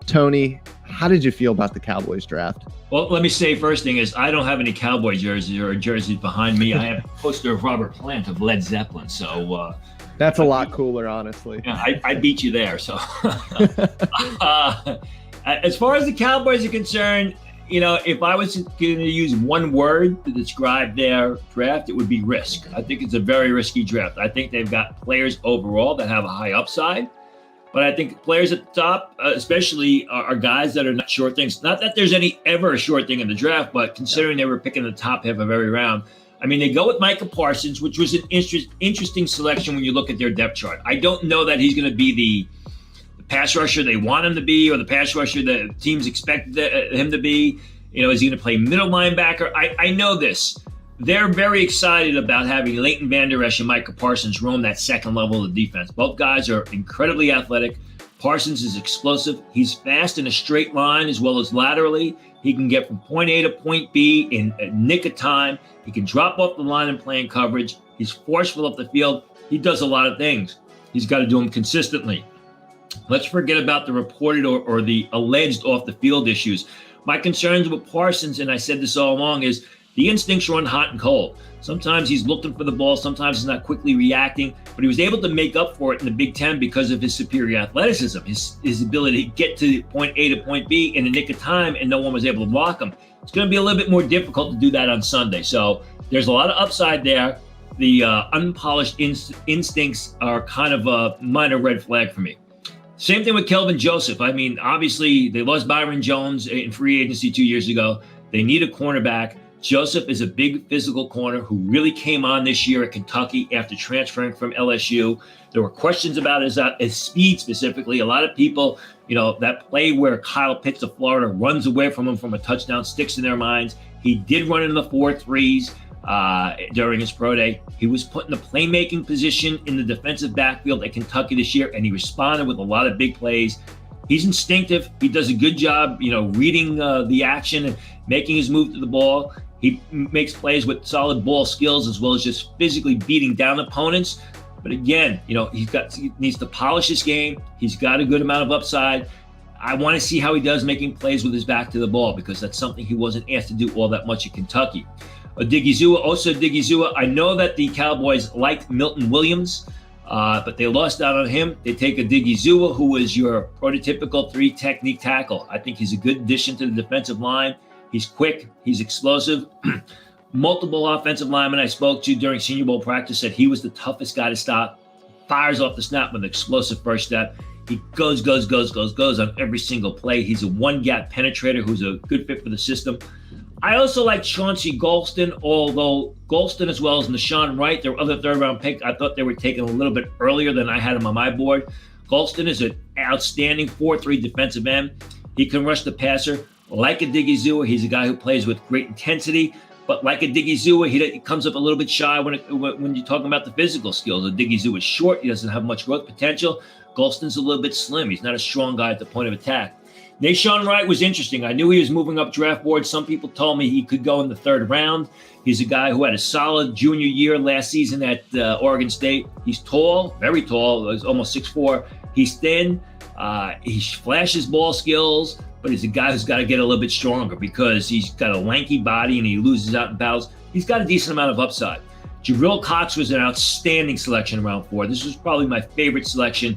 Tony, how did you feel about the Cowboys draft? Well, let me say first thing is I don't have any Cowboy jerseys or jerseys behind me. I have a poster of Robert Plant of Led Zeppelin. So that's a lot cooler, honestly. Yeah, I beat you there. So as far as the Cowboys are concerned, if I was going to use one word to describe their draft, it would be risk. I think it's a very risky draft. I think they've got players overall that have a high upside. But I think players at the top, especially, are guys that are not sure things. Not that there's ever a short thing in the draft, but considering they were picking the top half of every round. I mean, they go with Micah Parsons, which was an interesting selection when you look at their depth chart. I don't know that he's going to be the pass rusher they want him to be or the pass rusher the teams expect him to be. Is he going to play middle linebacker? I know this. They're very excited about having 𝗬𝗢𝗙𝗟𝗏𝗧𝗨𝗕𝗘 and Micah Parsons roam that second level of the defense. Both guys are incredibly athletic. Parsons is explosive. He's fast in a straight line as well as laterally. He can get from point A to point B in a nick of time. He can drop off the line and play in coverage. He's forceful up the field. He does a lot of things. He's got to do them consistently. Let's forget about the reported or the alleged off the field issues. My concerns with Parsons, and I said this all along, is the instincts run hot and cold. Sometimes he's looking for the ball. Sometimes he's not quickly reacting. But he was able to make up for it in the Big Ten because of his superior athleticism, his ability to get to point A to point B in a nick of time, and no one was able to block him. It's going to be a little bit more difficult to do that on Sunday. So there's a lot of upside there. The unpolished instincts are kind of a minor red flag for me. Same thing with Kelvin Joseph. I mean, obviously, they lost Byron Jones in free agency 2 years ago. They need a cornerback. Joseph is a big physical corner who really came on this year at Kentucky after transferring from LSU. There were questions about his speed specifically. A lot of people, that play where Kyle Pitts of Florida runs away from him from a touchdown sticks in their minds. He did run in the 4.3s during his pro day. He was put in a playmaking position in the defensive backfield at Kentucky this year, and he responded with a lot of big plays. He's instinctive. He does a good job, reading the action and making his move to the ball. He makes plays with solid ball skills as well as just physically beating down opponents. But again, he needs to polish his game. He's got a good amount of upside. I want to see how he does making plays with his back to the ball because that's something he wasn't asked to do all that much at Kentucky. Diggy Zoo. I know that the Cowboys liked Milton Williams, but they lost out on him. They take a Diggy Zoo, who is your prototypical 3-technique tackle. I think he's a good addition to the defensive line. He's quick. He's explosive. Multiple offensive linemen I spoke to during Senior Bowl practice said he was the toughest guy to stop. Fires off the snap with an explosive first step. He goes on every single play. He's a one-gap penetrator who's a good fit for the system. I also like Chauncey Golston, although Golston as well as Nahshon Wright, their other third-round pick, I thought they were taken a little bit earlier than I had him on my board. Golston is an outstanding 4-3 defensive end. He can rush the passer. Like a Diggy Zoo, he's a guy who plays with great intensity. But like a Diggy Zoo, he comes up a little bit shy when you're talking about the physical skills. A Diggy Zoo is short. He doesn't have much growth potential. Golston's a little bit slim. He's not a strong guy at the point of attack. Nahshon Wright was interesting. I knew he was moving up draft boards. Some people told me he could go in the third round. He's a guy who had a solid junior year last season at Oregon State. He's tall, very tall. He's almost 6'4". He's thin. He flashes ball skills, but he's a guy who's got to get a little bit stronger because he's got a lanky body and he loses out in battles. He's got a decent amount of upside. Jabril Cox was an outstanding selection in round 4. This was probably my favorite selection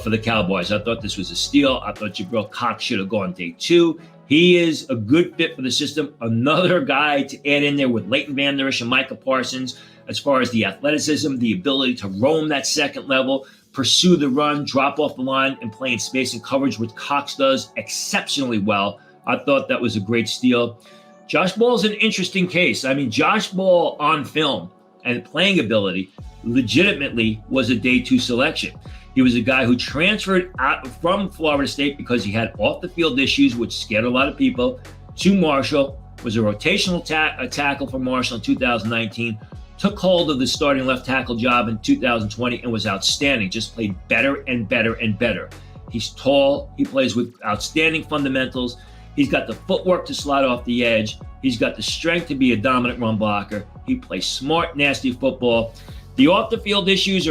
for the Cowboys. I thought this was a steal. I thought Jabril Cox should have gone day 2. He is a good fit for the system. Another guy to add in there with 𝗬𝗢𝗙𝗏𝗏𝗧𝗨𝗕𝗘 and Micah Parsons as far as the athleticism, the ability to roam that second level, pursue the run, drop off the line, and play in space and coverage, which Cox does exceptionally well. I thought that was a great steal. Josh Ball is an interesting case. I mean, Josh Ball on film and playing ability legitimately was a day 2 selection. He was a guy who transferred out from Florida State because he had off-the-field issues, which scared a lot of people, to Marshall, was a rotational tackle for Marshall in 2019, took hold of the starting left tackle job in 2020 and was outstanding, just played better and better and better. He's tall. He plays with outstanding fundamentals. He's got the footwork to slide off the edge. He's got the strength to be a dominant run blocker. He plays smart, nasty football. The off the field issues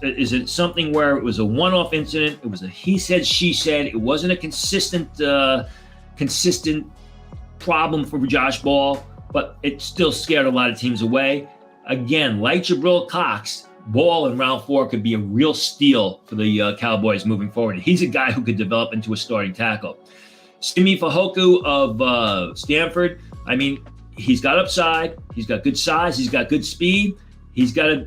is it something where it was a one-off incident? It was a he said, she said. It wasn't a consistent problem for Josh Ball, but it still scared a lot of teams away. Again, like Jabril Cox, Ball in round 4 could be a real steal for the Cowboys moving forward. He's a guy who could develop into a starting tackle. 𝗬𝗢𝗡𝗡 of Stanford. I mean, he's got upside. He's got good size. He's got good speed. He's got to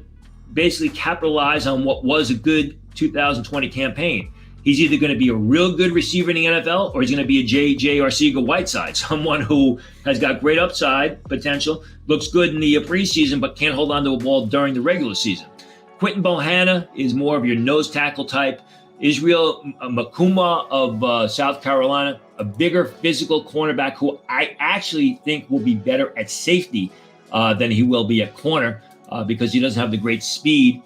basically capitalize on what was a good 2020 campaign. He's either going to be a real good receiver in the NFL or he's going to be a J.J. Arcega-Whiteside, someone who has got great upside potential, looks good in the preseason, but can't hold on to a ball during the regular season. Quinton Bohanna is more of your nose tackle type. Israel Makuma of South Carolina, a bigger physical cornerback who I actually think will be better at safety than he will be at corner because he doesn't have the great speed.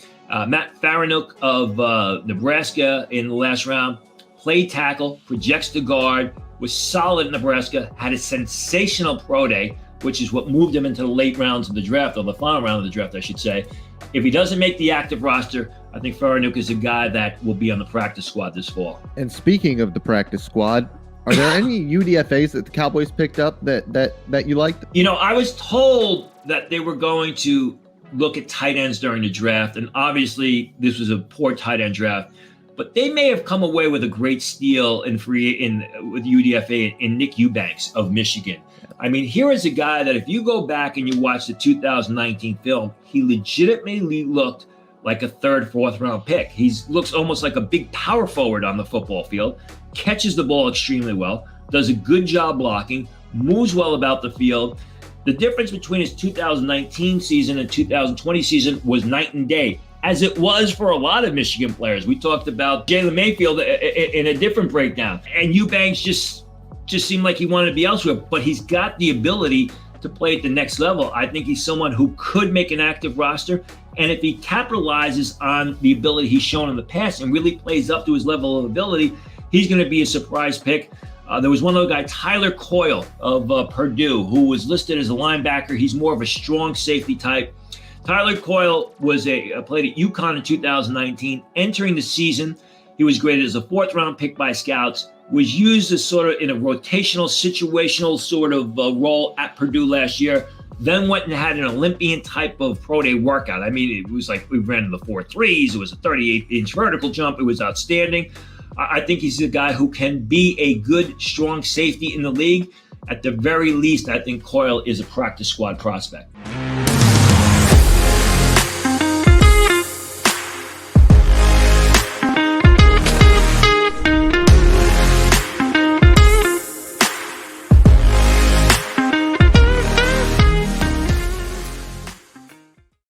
Matt Faranook of Nebraska in the last round, played tackle, projects to guard, was solid in Nebraska, had a sensational pro day, which is what moved him into the late rounds of the draft, or the final round of the draft, I should say. If he doesn't make the active roster, I think Faranook is a guy that will be on the practice squad this fall. And speaking of the practice squad, are there any UDFAs that the Cowboys picked up that you liked? You know, I was told that they were going to look at tight ends during the draft, and obviously this was a poor tight end draft, but they may have come away with a great steal with UDFA in Nick Eubanks of Michigan. I mean, here is a guy that if you go back and you watch the 2019 film, he legitimately looked like a 3rd, 4th round pick. He looks almost like a big power forward on the football field, catches the ball extremely well, does a good job blocking, moves well about the field. The difference between his 2019 season and 2020 season was night and day, as it was for a lot of Michigan players. We talked about Jalen Mayfield in a different breakdown, and Eubanks just seemed like he wanted to be elsewhere, but he's got the ability to play at the next level. I think he's someone who could make an active roster, and if he capitalizes on the ability he's shown in the past and really plays up to his level of ability, he's going to be a surprise pick. There was one other guy, Tyler Coyle of Purdue, who was listed as a linebacker. He's more of a strong safety type. Tyler Coyle was played at UConn in 2019. Entering the season, he was graded as a 4th round pick by scouts, was used as sort of in a rotational, situational sort of role at Purdue last year, then went and had an Olympian type of pro day workout. I mean, it was like we ran in the 4.3s. It was a 38-inch vertical jump. It was outstanding. I think he's a guy who can be a good, strong safety in the league. At the very least, I think Coyle is a practice squad prospect.